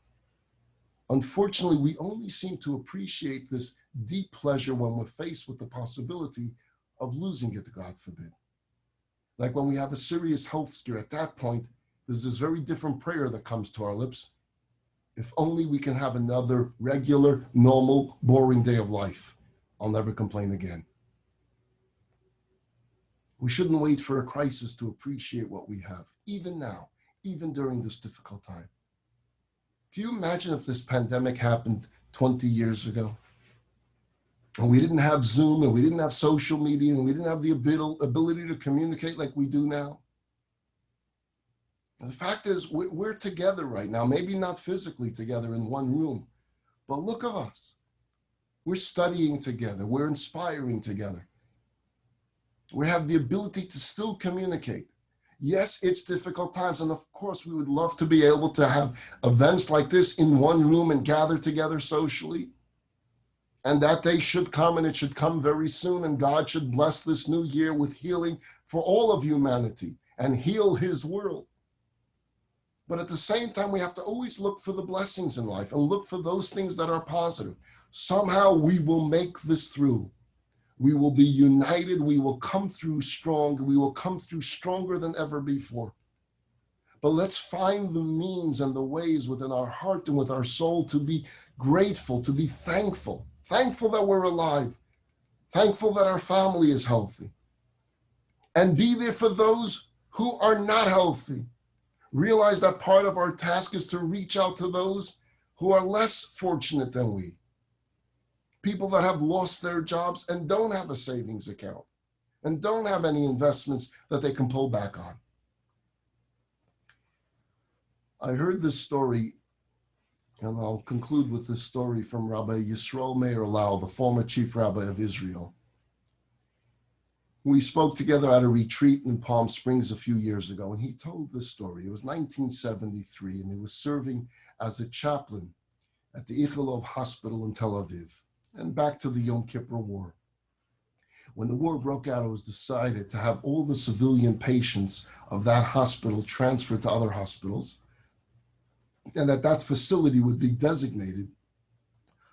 Unfortunately, we only seem to appreciate this deep pleasure when we're faced with the possibility of losing it, God forbid. Like when we have a serious health scare, at that point, there's this very different prayer that comes to our lips. If only we can have another regular, normal, boring day of life, I'll never complain again. We shouldn't wait for a crisis to appreciate what we have, even now, even during this difficult time. Can you imagine if this pandemic happened 20 years ago? And we didn't have Zoom, and we didn't have social media, and we didn't have the ability to communicate like we do now. And the fact is, we're together right now, maybe not physically together in one room, but look at us. We're studying together, we're inspiring together. We have the ability to still communicate. Yes, it's difficult times, and of course, we would love to be able to have events like this in one room and gather together socially. And that day should come, and it should come very soon, and God should bless this new year with healing for all of humanity and heal his world. But at the same time, we have to always look for the blessings in life and look for those things that are positive. Somehow we will make this through. We will be united. We will come through strong. We will come through stronger than ever before. But let's find the means and the ways within our heart and with our soul to be grateful, to be thankful. Thankful that we're alive. Thankful that our family is healthy. And be there for those who are not healthy. Realize that part of our task is to reach out to those who are less fortunate than we. People that have lost their jobs and don't have a savings account. and don't have any investments that they can pull back on. I heard this story, and I'll conclude with this story from Rabbi Yisrael Meir Lau, the former chief rabbi of Israel. We spoke together at a retreat in Palm Springs a few years ago, and he told this story. It was 1973, and he was serving as a chaplain at the Ichilov Hospital in Tel Aviv, and back to the Yom Kippur War. When the war broke out, it was decided to have all the civilian patients of that hospital transferred to other hospitals, and that facility would be designated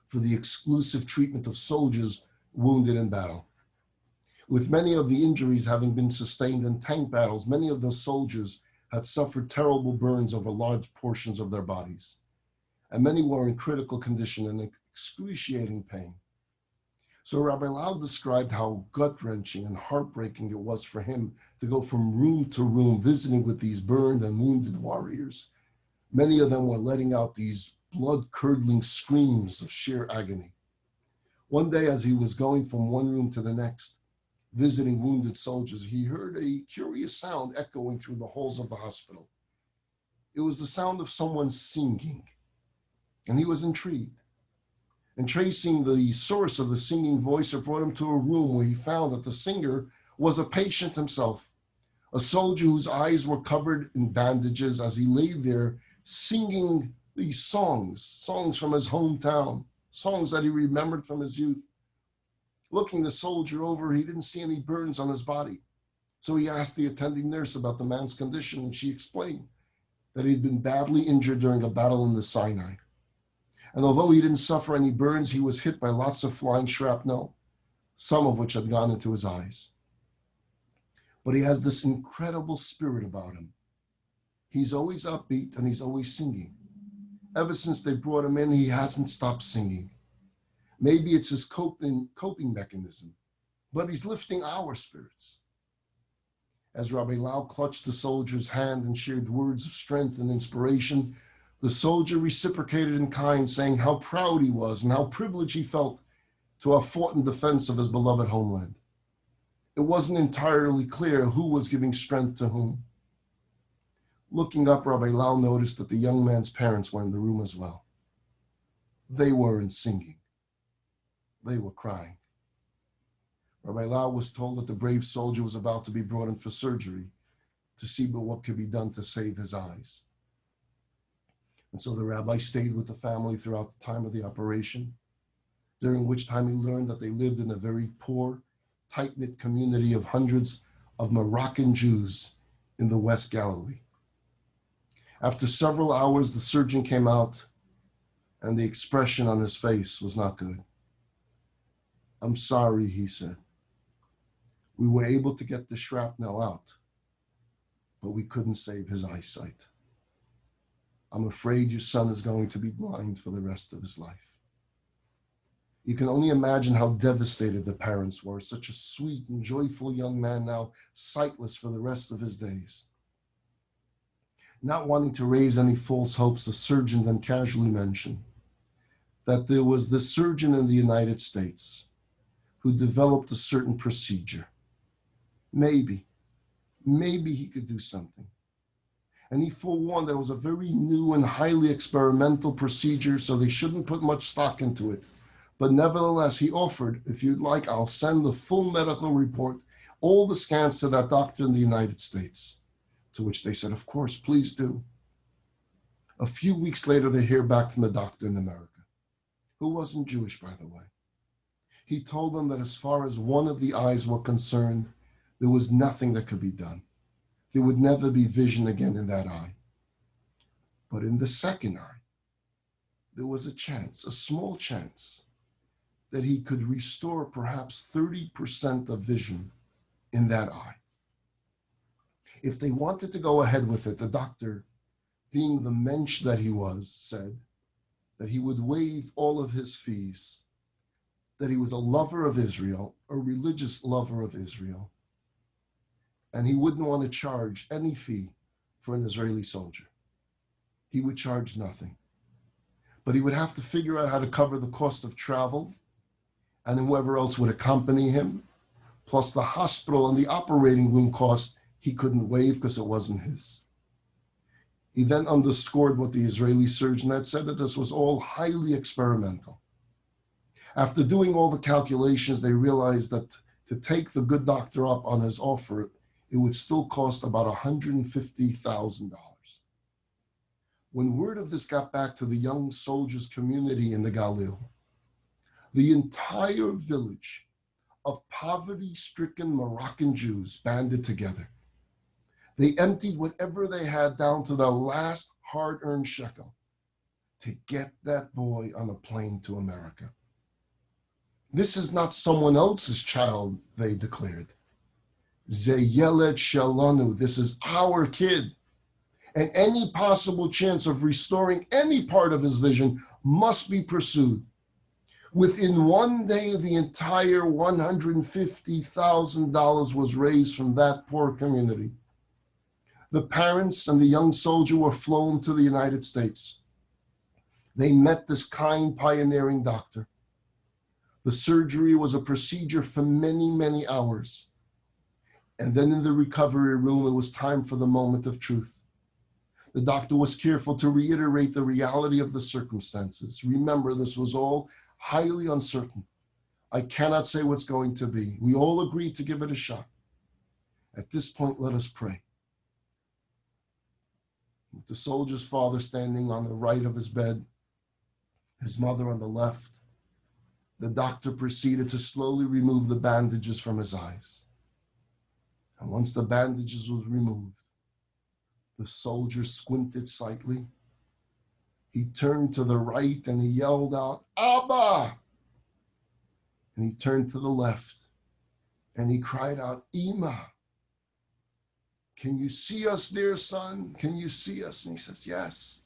for the exclusive treatment of soldiers wounded in battle. With many of the injuries having been sustained in tank battles, many of those soldiers had suffered terrible burns over large portions of their bodies, and many were in critical condition and excruciating pain. So Rabbi Lau described how gut-wrenching and heartbreaking it was for him to go from room to room visiting with these burned and wounded warriors. Many of them were letting out these blood-curdling screams of sheer agony. One day, as he was going from one room to the next, visiting wounded soldiers, he heard a curious sound echoing through the halls of the hospital. It was the sound of someone singing, and he was intrigued. And tracing the source of the singing voice, it brought him to a room where he found that the singer was a patient himself, a soldier whose eyes were covered in bandages as he lay there singing these songs from his hometown, songs that he remembered from his youth. Looking the soldier over, he didn't see any burns on his body. So he asked the attending nurse about the man's condition, and she explained that he'd been badly injured during a battle in the Sinai. And although he didn't suffer any burns, he was hit by lots of flying shrapnel, some of which had gone into his eyes. But he has this incredible spirit about him. He's always upbeat and he's always singing. Ever since they brought him in, he hasn't stopped singing. Maybe it's his coping mechanism, but he's lifting our spirits. As Rabbi Lau clutched the soldier's hand and shared words of strength and inspiration, the soldier reciprocated in kind, saying how proud he was and how privileged he felt to have fought in defense of his beloved homeland. It wasn't entirely clear who was giving strength to whom. Looking up, Rabbi Lau noticed that the young man's parents were in the room as well. They weren't singing. They were crying. Rabbi Lau was told that the brave soldier was about to be brought in for surgery to see what could be done to save his eyes. And so the rabbi stayed with the family throughout the time of the operation, during which time he learned that they lived in a very poor, tight-knit community of hundreds of Moroccan Jews in the West Galilee. After several hours, the surgeon came out, and the expression on his face was not good. "I'm sorry," he said. "We were able to get the shrapnel out, but we couldn't save his eyesight. I'm afraid your son is going to be blind for the rest of his life." You can only imagine how devastated the parents were. Such a sweet and joyful young man, now sightless for the rest of his days. Not wanting to raise any false hopes, the surgeon then casually mentioned that there was this surgeon in the United States who developed a certain procedure. Maybe he could do something. And he forewarned that it was a very new and highly experimental procedure, so they shouldn't put much stock into it. But nevertheless, he offered, "If you'd like, I'll send the full medical report, all the scans to that doctor in the United States." To which they said, "Of course, please do." A few weeks later, they hear back from the doctor in America, who wasn't Jewish, by the way. He told them that as far as one of the eyes were concerned, there was nothing that could be done. There would never be vision again in that eye. But in the second eye, there was a chance, a small chance, that he could restore perhaps 30% of vision in that eye. If they wanted to go ahead with it, the doctor, being the mensch that he was, said that he would waive all of his fees, that he was a lover of Israel, a religious lover of Israel, and he wouldn't want to charge any fee for an Israeli soldier. He would charge nothing. But he would have to figure out how to cover the cost of travel and whoever else would accompany him, plus the hospital and the operating room cost he couldn't waive because it wasn't his. He then underscored what the Israeli surgeon had said, that this was all highly experimental. After doing all the calculations, they realized that to take the good doctor up on his offer, it would still cost about $150,000. When word of this got back to the young soldiers' community in the Galil, the entire village of poverty-stricken Moroccan Jews banded together. They emptied whatever they had down to their last hard-earned shekel to get that boy on a plane to America. This is not someone else's child, they declared. Ze yeled shalanu, this is our kid. And any possible chance of restoring any part of his vision must be pursued. Within one day, the entire $150,000 was raised from that poor community. The parents and the young soldier were flown to the United States. They met this kind, pioneering doctor. The surgery was a procedure for many, many hours. And then in the recovery room, it was time for the moment of truth. The doctor was careful to reiterate the reality of the circumstances. Remember, this was all highly uncertain. I cannot say what's going to be. We all agreed to give it a shot. At this point, let us pray. With the soldier's father standing on the right of his bed, his mother on the left, the doctor proceeded to slowly remove the bandages from his eyes. And once the bandages was removed, the soldier squinted slightly. He turned to the right and he yelled out, Abba! And he turned to the left and he cried out, Ima! Can you see us, dear son? Can you see us? And he says, yes,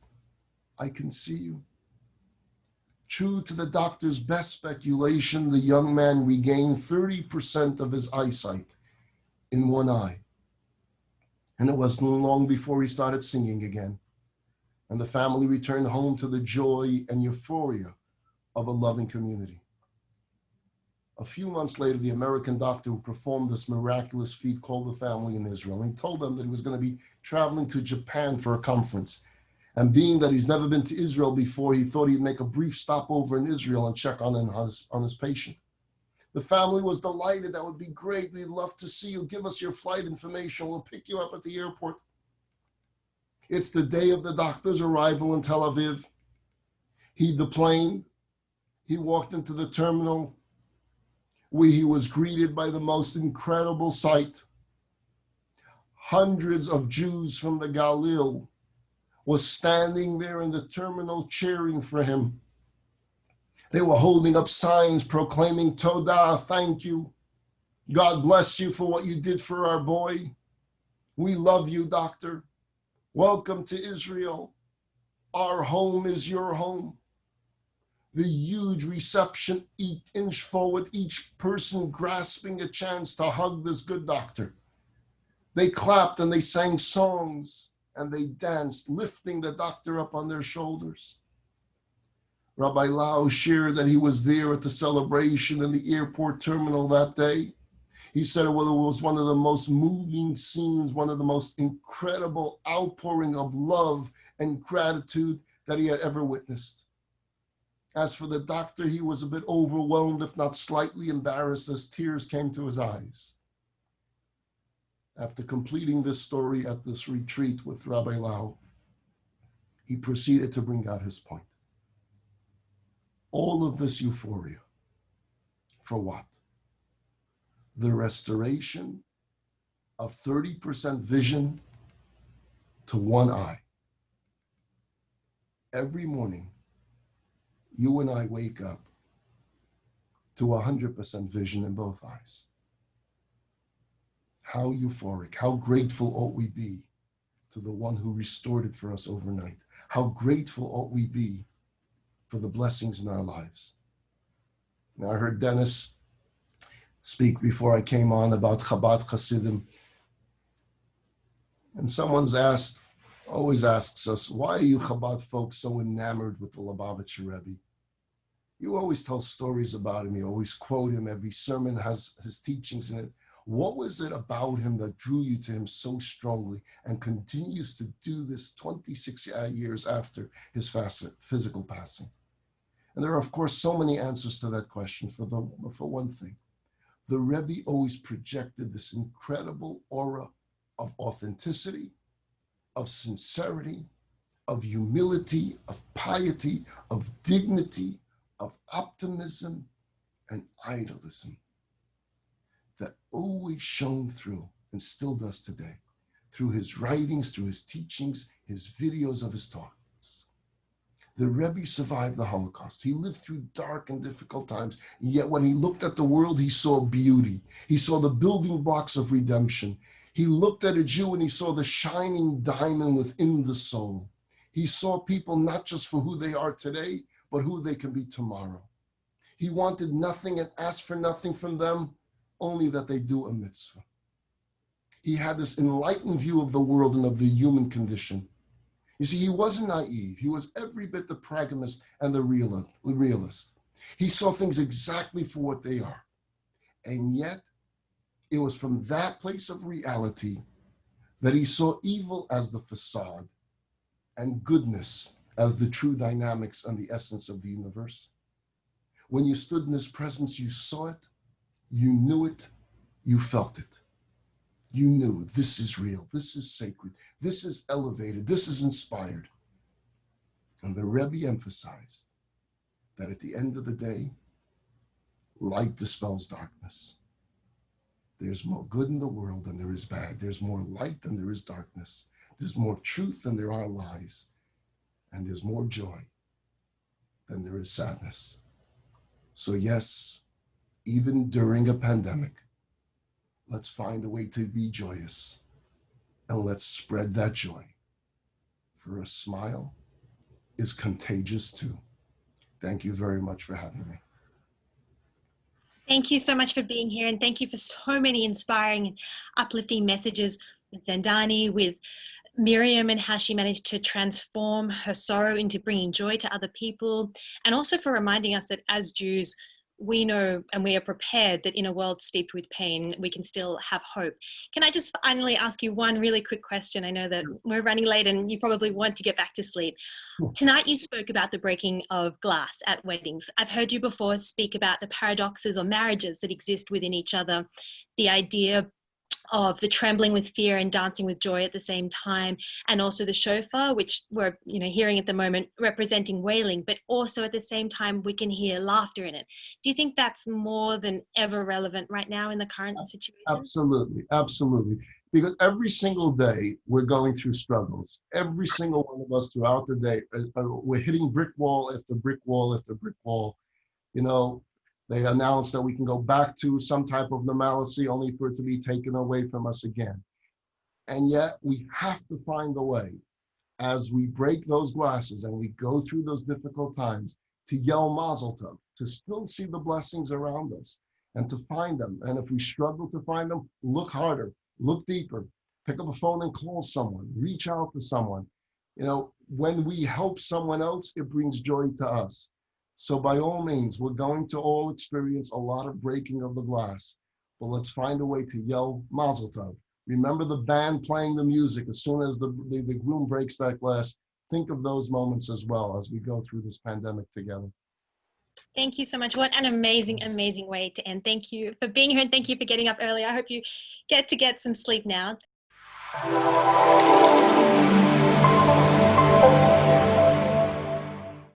I can see you. True to the doctor's best speculation, the young man regained 30% of his eyesight in one eye. And it wasn't long before he started singing again. And the family returned home to the joy and euphoria of a loving community. A few months later, the American doctor who performed this miraculous feat called the family in Israel. And he told them that he was going to be traveling to Japan for a conference. And being that he's never been to Israel before, he thought he'd make a brief stopover in Israel and check on his patient. The family was delighted. That would be great. We'd love to see you. Give us your flight information. We'll pick you up at the airport. It's the day of the doctor's arrival in Tel Aviv. He deplaned. He walked into the terminal where he was greeted by the most incredible sight. Hundreds of Jews from the Galil was standing there in the terminal cheering for him. They were holding up signs proclaiming Todah, thank you. God bless you for what you did for our boy. We love you, doctor. Welcome to Israel. Our home is your home. The huge reception, each inch forward, each person grasping a chance to hug this good doctor. They clapped and they sang songs and they danced, lifting the doctor up on their shoulders. Rabbi Lau shared that he was there at the celebration in the airport terminal that day. He said it was one of the most moving scenes, one of the most incredible outpouring of love and gratitude that he had ever witnessed. As for the doctor, he was a bit overwhelmed, if not slightly embarrassed, as tears came to his eyes. After completing this story at this retreat with Rabbi Lau, he proceeded to bring out his point. All of this euphoria, for what? The restoration of 30% vision to one eye. Every morning, you and I wake up to 100% vision in both eyes. How euphoric, how grateful ought we be to the one who restored it for us overnight. How grateful ought we be for the blessings in our lives. Now, I heard Dennis speak before I came on about Chabad Hasidim. And someone's always asks us, why are you Chabad folks so enamored with the Lubavitcher Rebbe? You always tell stories about him. You always quote him. Every sermon has his teachings in it. What was it about him that drew you to him so strongly and continues to do this 26 years after his physical passing? And there are, of course, so many answers to that question. For one thing, the Rebbe always projected this incredible aura of authenticity, of sincerity, of humility, of piety, of dignity, of optimism and idealism that always shone through and still does today through his writings, through his teachings, his videos of his talks. The Rebbe survived the Holocaust. He lived through dark and difficult times, yet when he looked at the world, he saw beauty. He saw the building blocks of redemption. He looked at a Jew and he saw the shining diamond within the soul. He saw people not just for who they are today, but who they can be tomorrow. He wanted nothing and asked for nothing from them, only that they do a mitzvah. He had this enlightened view of the world and of the human condition. You see, he wasn't naive. He was every bit the pragmatist and the realist. He saw things exactly for what they are. And yet, it was from that place of reality that he saw evil as the facade and goodness as the true dynamics and the essence of the universe. When you stood in his presence, you saw it, you knew it, you felt it. You knew this is real, this is sacred, this is elevated, this is inspired. And the Rebbe emphasized that at the end of the day, light dispels darkness. There's more good in the world than there is bad. There's more light than there is darkness. There's more truth than there are lies. And there's more joy than there is sadness. So yes, even during a pandemic, let's find a way to be joyous and let's spread that joy. For a smile is contagious too. Thank you very much for having me. Thank you so much for being here, and thank you for so many inspiring and uplifting messages with Zandani, with Miriam, and how she managed to transform her sorrow into bringing joy to other people, and also for reminding us that as Jews, we know and we are prepared that in a world steeped with pain, we can still have hope. Can I just finally ask you one really quick question? I know that we're running late and you probably want to get back to sleep. Tonight you spoke about the breaking of glass at weddings. I've heard you before speak about the paradoxes or marriages that exist within each other, the idea of the trembling with fear and dancing with joy at the same time, and also the shofar, which we're hearing at the moment, representing wailing, but also at the same time we can hear laughter in it. Do you think that's more than ever relevant right now in the current situation? Absolutely, absolutely. Because every single day we're going through struggles. Every single one of us throughout the day, we're hitting brick wall after brick wall after brick wall. They announced that we can go back to some type of normalcy only for it to be taken away from us again. And yet we have to find a way as we break those glasses and we go through those difficult times to yell Mazel Tov, to still see the blessings around us and to find them. And if we struggle to find them, look harder, look deeper, pick up a phone and call someone, reach out to someone. When we help someone else, it brings joy to us. So by all means, we're going to all experience a lot of breaking of the glass, but let's find a way to yell Mazel Tov. Remember the band playing the music as soon as the groom breaks that glass. Think of those moments as well as we go through this pandemic together. Thank you so much. What an amazing, amazing way to end. Thank you for being here and thank you for getting up early. I hope you get some sleep now.